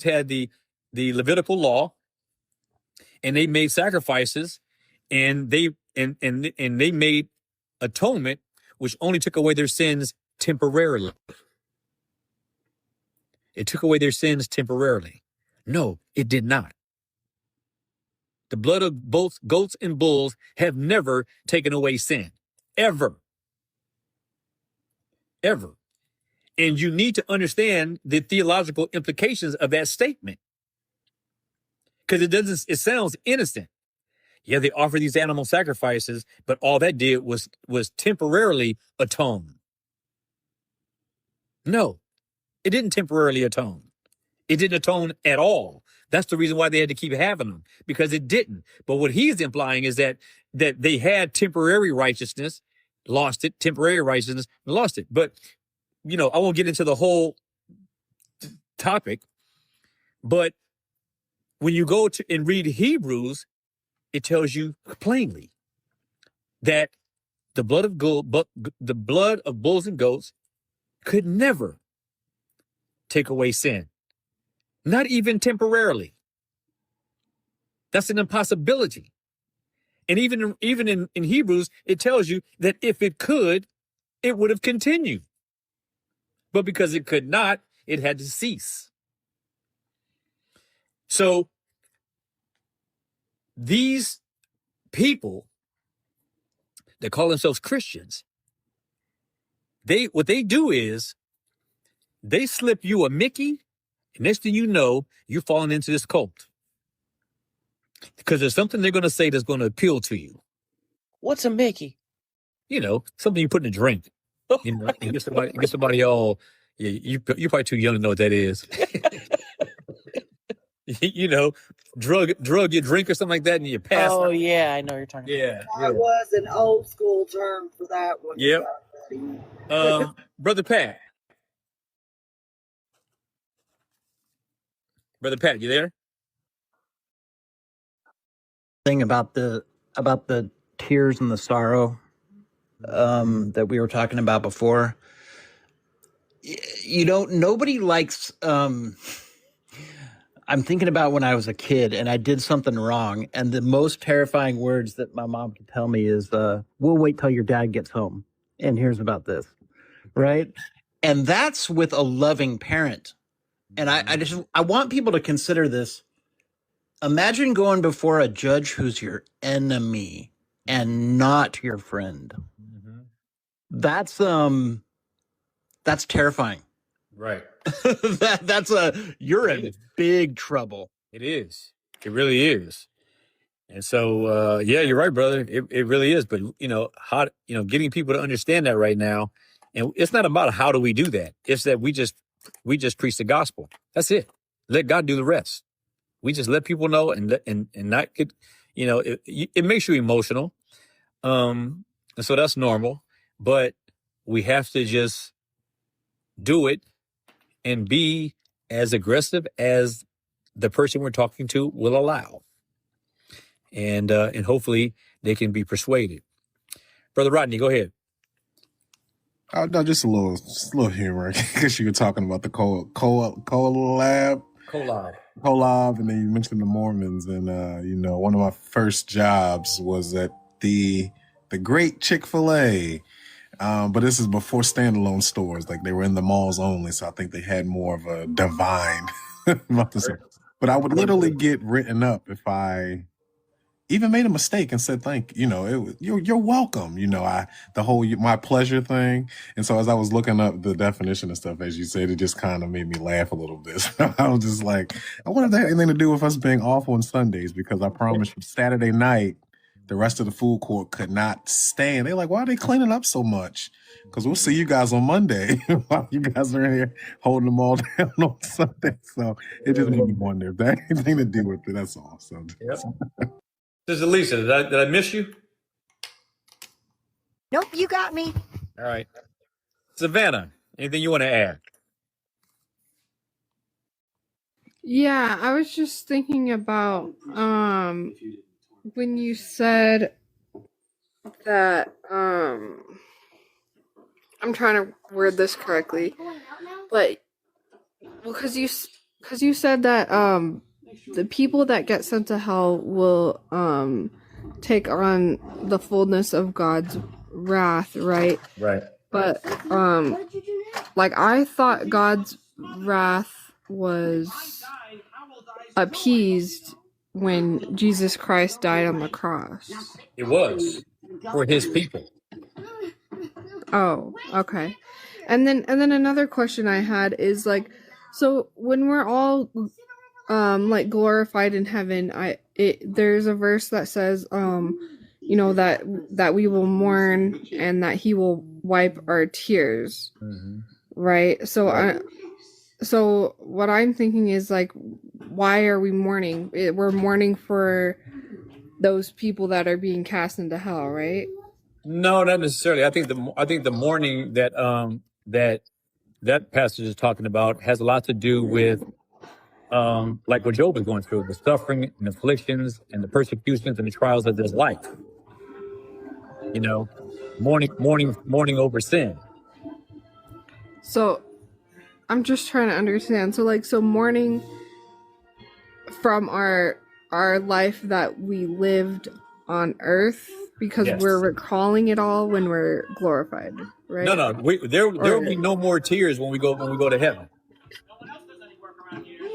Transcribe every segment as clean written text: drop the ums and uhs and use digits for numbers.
had the Levitical law, and they made sacrifices, and they made atonement, which only took away their sins temporarily. It took away their sins temporarily. No, it did not. The blood of both goats and bulls have never taken away sin. Ever. Ever. And you need to understand the theological implications of that statement. Because it sounds innocent. Yeah, they offer these animal sacrifices, but all that did was temporarily atone. No, it didn't temporarily atone. It didn't atone at all. That's the reason why they had to keep having them, because it didn't. But what he's implying is that they had temporary righteousness, lost it, temporary righteousness, lost it. But, I won't get into the whole topic, but when you go to and read Hebrews, it tells you plainly that the blood of bulls and goats could never take away sin, not even temporarily. That's an impossibility. And even in Hebrews, it tells you that if it could, it would have continued. But because it could not, it had to cease. So these people that call themselves Christians, what they do is they slip you a Mickey, and next thing you know, you're falling into this cult. Because there's something they're going to say that's going to appeal to you. What's a Mickey? Something you put in a drink. And get somebody all, you're probably too young to know what that is. Drug your drink or something like that, and you pass. Oh, yeah, I know what you're talking about. That was an old school term for that one. Yep. Brother Pat. Brother Pat, you there? Thing about the tears and the sorrow that we were talking about before. Nobody likes. I'm thinking about when I was a kid and I did something wrong, and the most terrifying words that my mom could tell me is, "We'll wait till your dad gets home and hears about this," right? And that's with a loving parent. And I want people to consider this. Imagine going before a judge who's your enemy and not your friend. Mm-hmm. That's terrifying. Right. You're in big trouble. It is. It really is. And so, you're right, brother. It really is. But getting people to understand that right now, and it's not about how do we do that. It's that we just preach the gospel. That's it. Let God do the rest. We just let people know and not get, it makes you emotional. And so that's normal, but we have to just do it and be as aggressive as the person we're talking to will allow. And hopefully they can be persuaded. Brother Rodney, go ahead. No, just a little humor, because you were talking about the collab, and then you mentioned the Mormons, and one of my first jobs was at the great Chick-fil-A, but this is before standalone stores, like they were in the malls only, so I think they had more of a divine. But I would literally get written up if I even made a mistake and said thank you. You're welcome. The whole my pleasure thing. And so as I was looking up the definition and stuff, as you said, it just kind of made me laugh a little bit. So I was just like, I wonder if that had anything to do with us being off on Sundays, because I promise you, Saturday night, the rest of the food court could not stand. They're like, why are they cleaning up so much? Because we'll see you guys on Monday while you guys are in here holding them all down on Sunday. So it just made me wonder if that had anything to do with it. That's all. So. Yep. This is Lisa. Did I miss you? Nope, you got me. All right. Savannah, anything you want to add? Yeah, I was just thinking about when you said that I'm trying to word this correctly, but because because you said that the people that get sent to hell will take on the fullness of God's wrath, right? Right. But like I thought God's wrath was appeased when Jesus Christ died on the cross. It was for his people. Oh, okay. And then another question I had is like, so when we're all like glorified in heaven, there's a verse that says you know that we will mourn and that he will wipe our tears. Mm-hmm. Right? So what I'm thinking is like, why are we mourning? We're mourning for those people that are being cast into hell, right? No, not necessarily. I think the mourning that passage is talking about has a lot to do with like what Job is going through, the suffering and afflictions and the persecutions and the trials of this life. You know, mourning over sin. So I'm just trying to understand. So mourning from our life that we lived on earth because Yes. we're recalling it all when we're glorified, right? No. There will be no more tears when we go to heaven.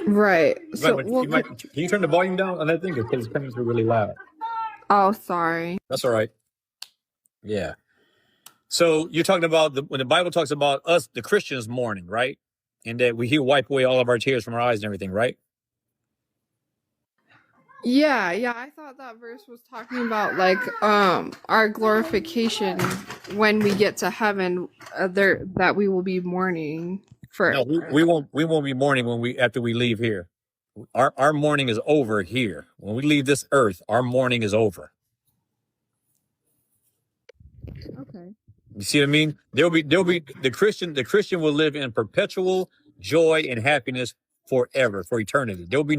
Right. So Can you turn the volume down on that thing because it's coming through really loud? oh, sorry. That's all right. Yeah. So you're talking about when the Bible talks about us, the Christians, mourning, right? And that He'll wipe away all of our tears from our eyes and everything, right? Yeah. I thought that verse was talking about like our glorification when we get to heaven, that we will be mourning for. No, we won't be mourning after we leave here. Our mourning is over here. When we leave this earth, our mourning is over. Okay. You see what I mean? There'll be the Christian will live in perpetual joy and happiness forever, for eternity. There'll be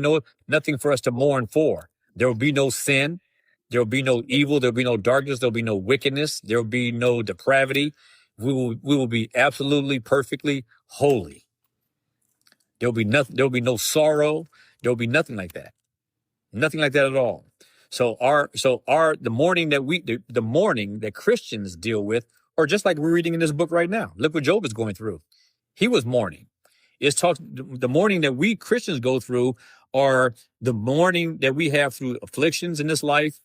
nothing for us to mourn for. There will be no sin. There will be no evil. There'll be no darkness. There'll be no wickedness. There will be no depravity. We will be absolutely perfectly holy. There'll be nothing. There'll be no sorrow. There'll be nothing like that. Nothing like that at all. So the mourning that Christians deal with, or just like we're reading in this book right now. Look what Job is going through. He was mourning. The mourning that we Christians go through are the mourning that we have through afflictions in this life,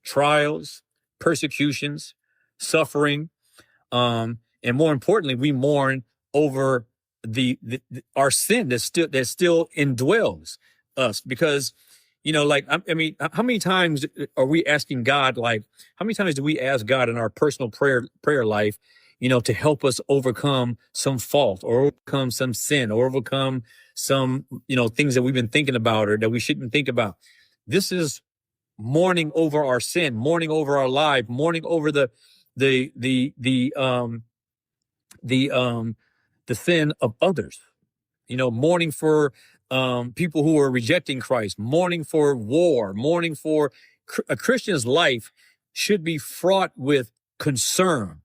trials, persecutions, suffering, and more importantly, we mourn over our sin that still indwells us because. You know, like, I mean, how many times are we asking God, like, how many times do we ask God in our personal prayer life, you know, to help us overcome some fault or overcome some sin or overcome some, you know, things that we've been thinking about or that we shouldn't think about? This is mourning over our sin, mourning over our life, mourning over the sin of others. You know, mourning for people who are rejecting Christ, mourning for war, mourning for a Christian's life should be fraught with concern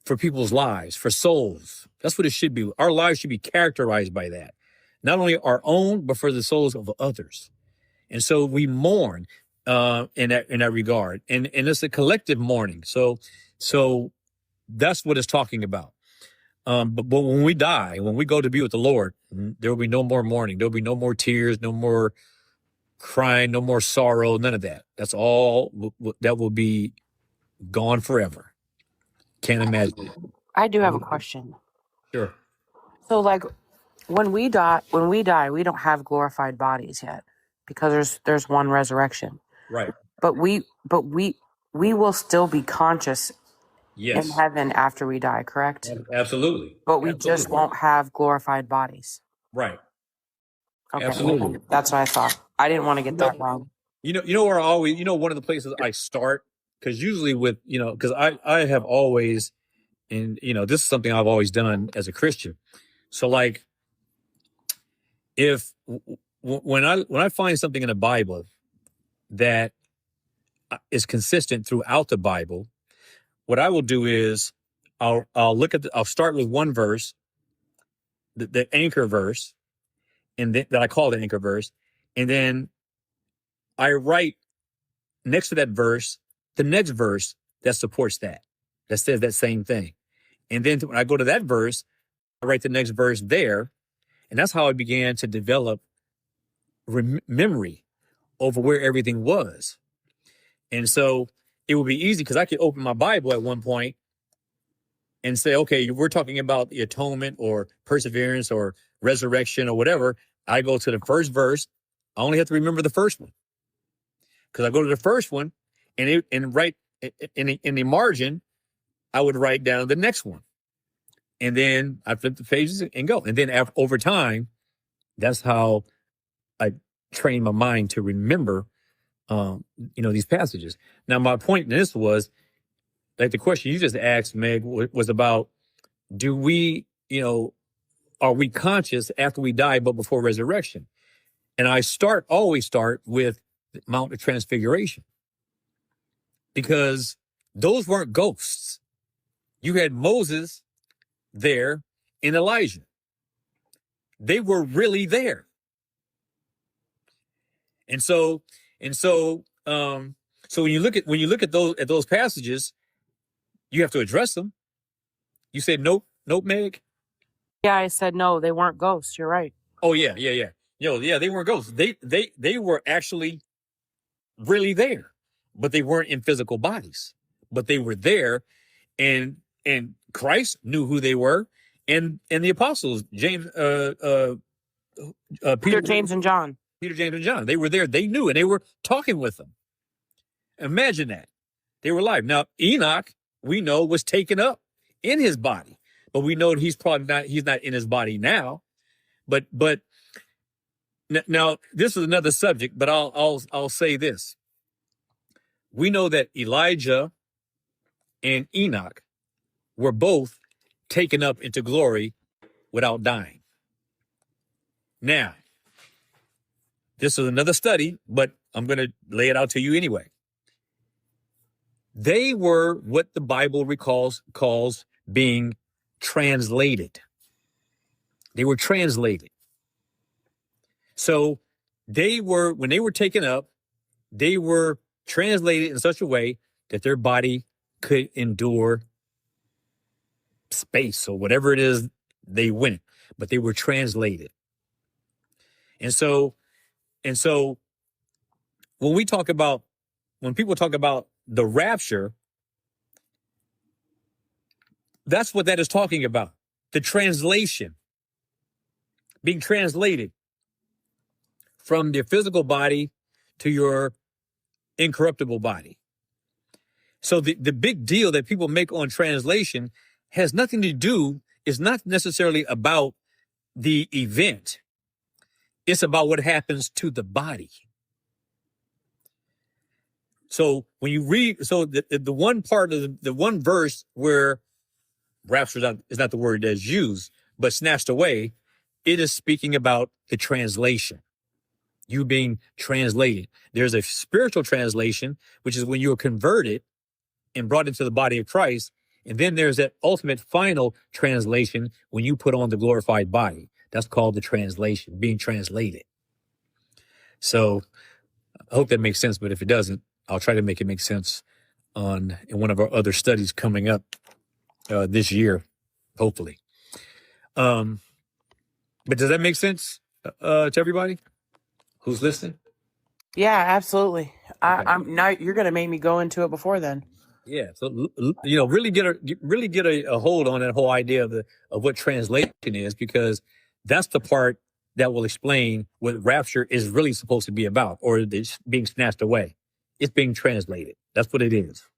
for people's lives, for souls. That's what it should be. Our lives should be characterized by that. Not only our own, but for the souls of others. And so we mourn in that regard. And it's a collective mourning. So that's what it's talking about. But when we die, when we go to be with the Lord, there will be no more mourning. There will be no more tears, no more crying, no more sorrow, none of that. That's all that will be gone forever. Can't imagine it. I do have a question. Sure. So, like, when we die, we don't have glorified bodies yet because there's one resurrection. Right. But we will still be conscious Yes. in heaven after we die, correct? Absolutely. But we just won't have glorified bodies. Right. Okay. Absolutely. That's what I thought. I didn't want to get that wrong. You know where one of the places I start, because usually because I have always, and this is something I've always done as a Christian. So like, when I find something in the Bible that is consistent throughout the Bible, what I will do is I'll start with one verse, the anchor verse, and then, that I call the anchor verse. And then I write next to that verse, the next verse that supports that says that same thing. And then when I go to that verse, I write the next verse there. And that's how I began to develop memory over where everything was. And so it would be easy because I could open my Bible at one point and say, okay, we're talking about the atonement or perseverance or resurrection or whatever. I go to the first verse. I only have to remember the first one because I go to the first one and write in the margin, I would write down the next one. And then I flip the pages and go. And then over time, that's how I train my mind to remember, these passages. Now, my point in this was, like the question you just asked, Meg, was about, do we, are we conscious after we die, but before resurrection? And I always start with Mount of Transfiguration, because those weren't ghosts. You had Moses there and Elijah. They were really there. And so when you look at those passages, you have to address them. You said nope, Meg. Yeah, I said no, they weren't ghosts. You're right. Oh yeah. They weren't ghosts. They were actually really there, but they weren't in physical bodies. But they were there, and Christ knew who they were, and the apostles, James, Peter, James, and John. Peter, James, and John. They were there. They knew, and they were talking with them. Imagine that. They were alive. Now, Enoch, we know, was taken up in his body, but we know he's not in his body now. But now this is another subject, but I'll say this. We know that Elijah and Enoch were both taken up into glory without dying. Now, this is another study, but I'm going to lay it out to you anyway. They were what the Bible calls being translated. They were translated. So when they were taken up, they were translated in such a way that their body could endure space or whatever it is they went, but they were translated. And so when people talk about the rapture, that's what that is talking about. The translation, being translated from your physical body to your incorruptible body. So the big deal that people make on translation has nothing to do, is not necessarily about the event. It's about what happens to the body. So when you read, the one part of the one verse where rapture is not the word that's used, but snatched away, it is speaking about the translation. You being translated. There's a spiritual translation, which is when you are converted and brought into the body of Christ. And then there's that ultimate final translation when you put on the glorified body. That's called the translation, being translated. So I hope that makes sense. But if it doesn't, I'll try to make it make sense in one of our other studies coming up this year, hopefully. But does that make sense to everybody who's listening? Yeah, absolutely. Okay. I'm now you're gonna make me go into it before then. Yeah, so really get a hold on that whole idea of what translation is, because that's the part that will explain what rapture is really supposed to be about, or it's being snatched away. It's being translated. That's what it is.